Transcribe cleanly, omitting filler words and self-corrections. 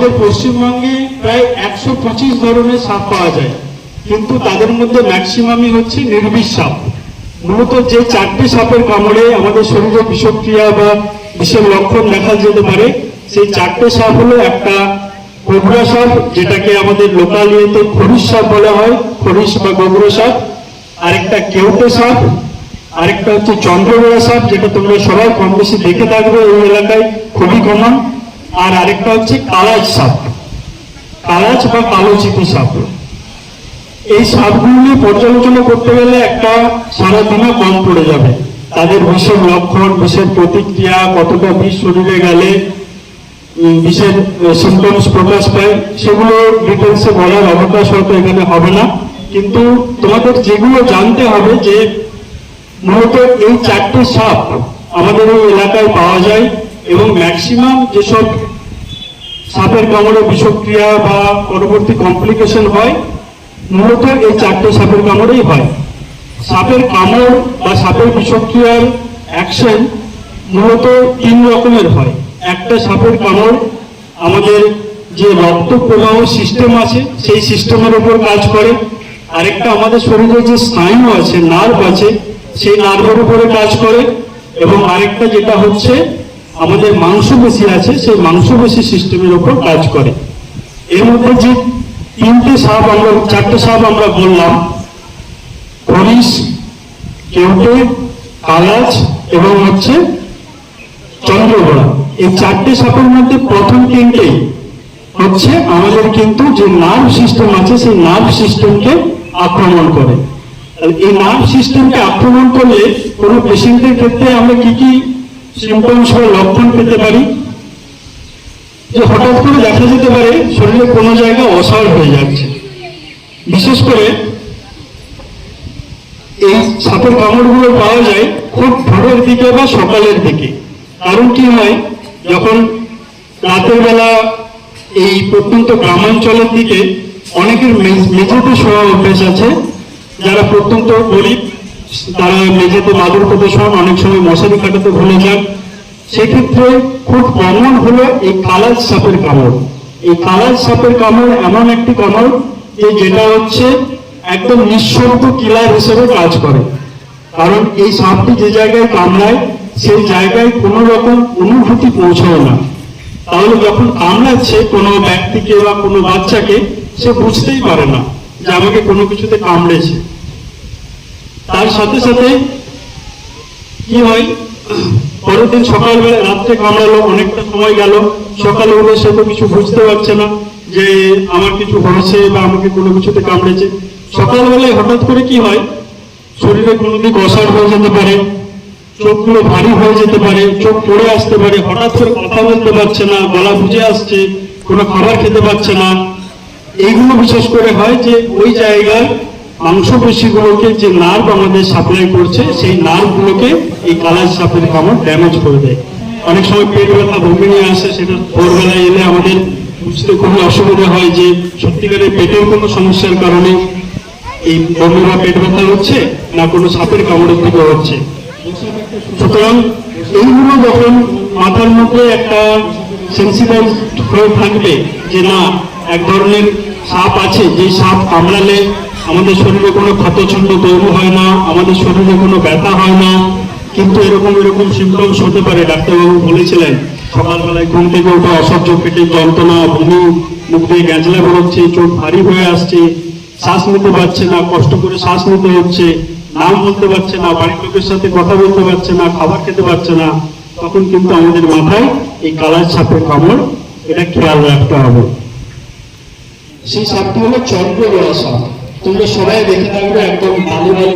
আমাদের পশ্চিমবঙ্গে প্রায় 125 ধরনের সাপ পাওয়া যায়, কিন্তু তাদের মধ্যে ম্যাক্সিমামই হচ্ছে নির্বিষ সাপ। মূলত যে 4টে সাপের কামড়ে আমাদের শরীরে বিষক্রিয়া বা বিষের লক্ষণ দেখা যেতে পারে, সেই 4টে সাপ হলো একটা গোবরা সাপ, যেটাকে আমাদের লোকাল ইয়েতে খরিশ সাপ বলা হয়, খরিশ বা গোবরা সাপ। আরেকটা কেউটে সাপ, আরেকটা হচ্ছে চন্দ্রগোড়া সাপ, যেটা তোমরা সবাই কম বেশি দেখে থাকবে এই এলাকায়, খুবই কমন। আর আরেকটা হচ্ছে কালাজ সাপ, কালাজ বা কালোচিতি সাপ। এই সাপগুলো নিয়ে পর্যালোচনা করতে গেলে একটা সারাদিনও কম পড়ে যাবে। তাদের বিষের লক্ষণ, বিষের প্রতিক্রিয়া, কতটা বিষ শরীরে গেলে বিষের সিমটমস প্রকাশ পায়, সেগুলো ডিটেলসে বলার অবকাশ হয়তো এখানে হবে না। কিন্তু তোমাদের যেগুলো জানতে হবে যে মূলত এই 4টে সাপ আমাদের এই এলাকায় পাওয়া যায়, এবং ম্যাক্সিমাম যেসব সাপের কামড়ে বিষক্রিয়া বা পরবর্তী কমপ্লিকেশন হয়, মূলত এই 4টে সাপের কামড়েই হয়। সাপের কামড় বা সাপের বিষক্রিয়ার অ্যাকশন মূলত 3 রকমের হয়। একটা সাপের কামড় আমাদের যে রক্ত প্রবাহ সিস্টেম আছে সেই সিস্টেমের উপর কাজ করে, আরেকটা আমাদের শরীরে যে স্নায়ু আছে, নার্ভ আছে, সেই নার্ভের উপরে কাজ করে, এবং আরেকটা যেটা হচ্ছে আমাদের মাংসপেশি আছে, সেই মাংসপেশি সিস্টেমের উপর কাজ করে। এর মধ্যে যে 4টে সাপ আমরা বললাম, খরিশ, কেউটে, কালাজ এবং হচ্ছে চন্দ্রগোড়া, এই 4টে সাপের মধ্যে প্রথম 3টেই হচ্ছে আমাদের কিন্তু যে নার্ভ সিস্টেম আছে সেই নার্ভ সিস্টেমকে আক্রমণ করে। এই নার্ভ সিস্টেমকে আক্রমণ করলে কোনো পেশেন্টের ক্ষেত্রে আমরা কি কি সিমটমস বা লক্ষণ পেতে পারি? যে হঠাৎ করে দেখা যেতে পারে শরীরে কোনো জায়গা অসাড় হয়ে যাচ্ছে। বিশেষ করে এই সাপের কামড়গুলো পাওয়া যায় খুব ভোরের দিকে বা সকালের দিকে। কারণ কি হয়, যখন রাতের বেলা এই প্রত্যন্ত গ্রামাঞ্চলের দিকে অনেকের মেঝেতে শোয়া অভ্যেস আছে, যারা প্রত্যন্ত গরিব তারা মেঝেতে মাদুর পেতে শোন, অনেক সময় মশারি কাটাতে ভুলে যান। সেক্ষেত্রে খুব কমন হলো এই কালাজ সাপের কামড়। এই কালাজ সাপের কামড় এমন একটি কামড় যেটা হচ্ছে একদম নিঃশব্দ কিলার হিসেবে কাজ করে। কারণ এই সাপটি যে জায়গায় কামড়ায় সেই জায়গায় কোনো রকম অনুভূতি পৌঁছায় না। তাহলে যখন কামড়াচ্ছে কোনো ব্যক্তিকে বা কোনো বাচ্চাকে, সে বুঝতেই পারে না যে আমাকে কোনো কিছুতে কামড়েছে। তার সাথে সাথে কি হয়, পরের দিন সকালবেলা, রাত্রে কামড়ালো, অনেকটা সময় গেল, সকালে উঠে সে তো কিছু বুঝতে পারছে না যে আমার কিছু হয়েছে বা আমাকে কোনো কিছুতে কামড়েছে। সকালবেলায় হঠাৎ করে কি হয়, শরীরে কোনো দিক অসাড় হয়ে যেতে পারে, চোখগুলো ভারী হয়ে যেতে পারে, চোখ পড়ে আসতে পারে, হঠাৎ করে কথা বলতে পারছে না, গলা বুঝে আসছে, কোনো খাবার খেতে পারছে না। এইগুলো বিশেষ করে হয় যে ওই জায়গায় মাংসপেশিগুলোকে, যে নার্ভ আমাদের সাপ্লাই করছে, সেই নার্ভগুলোকে এই কালাজ সাপের কামড় ড্যামেজ করে দেয়। অনেক সময় পেট ব্যথা, বমি নিয়ে আসে, সেটা ভোরবেলায় এলে আমাদের বুঝতে খুবই অসুবিধা হয় যে সত্যিকারের পেটের কোনো সমস্যার কারণে এই বমি বা পেট ব্যথা হচ্ছে না কোনো সাপের কামড়ের থেকে হচ্ছে। সুতরাং এইগুলো যখন মাথার মধ্যে একটা সেন্সিটাইজ হয়ে থাকবে যে না, এক ধরনের সাপ আছে, যে সাপ কামড়ালে আমাদের শরীরে কোনো ক্ষতচিহ্ন তৈরি হয় না, আমাদের শরীরে কোনো ব্যথা হয় না, কিন্তু এরকম সিমটমস হতে পারে। ডাক্তারবাবু বলেছিলেন সকালবেলায় ঘুম থেকে ওঠা অসহ্য পেটে যন্ত্রণা, বমি, মুখ দিয়ে গ্যাঁজলা বেরোচ্ছে, চোখ ভারী হয়ে আসছে, শ্বাস নিতে পারছে না, কষ্ট করে শ্বাস নিতে হচ্ছে, নাম বলতে পারছে না, বাড়ির লোকের সাথে কথা বলতে পারছে না, খাবার খেতে পারছে না, তখন কিন্তু আমাদের মাথায় এই কালাজ সাপের কামড়, এটা খেয়াল রাখতে হবে। সেই সাপটি হলো চন্দ্রগোড়া সাপ। তোমরা সবাই দেখে থাকবে একদম ভালো ভালো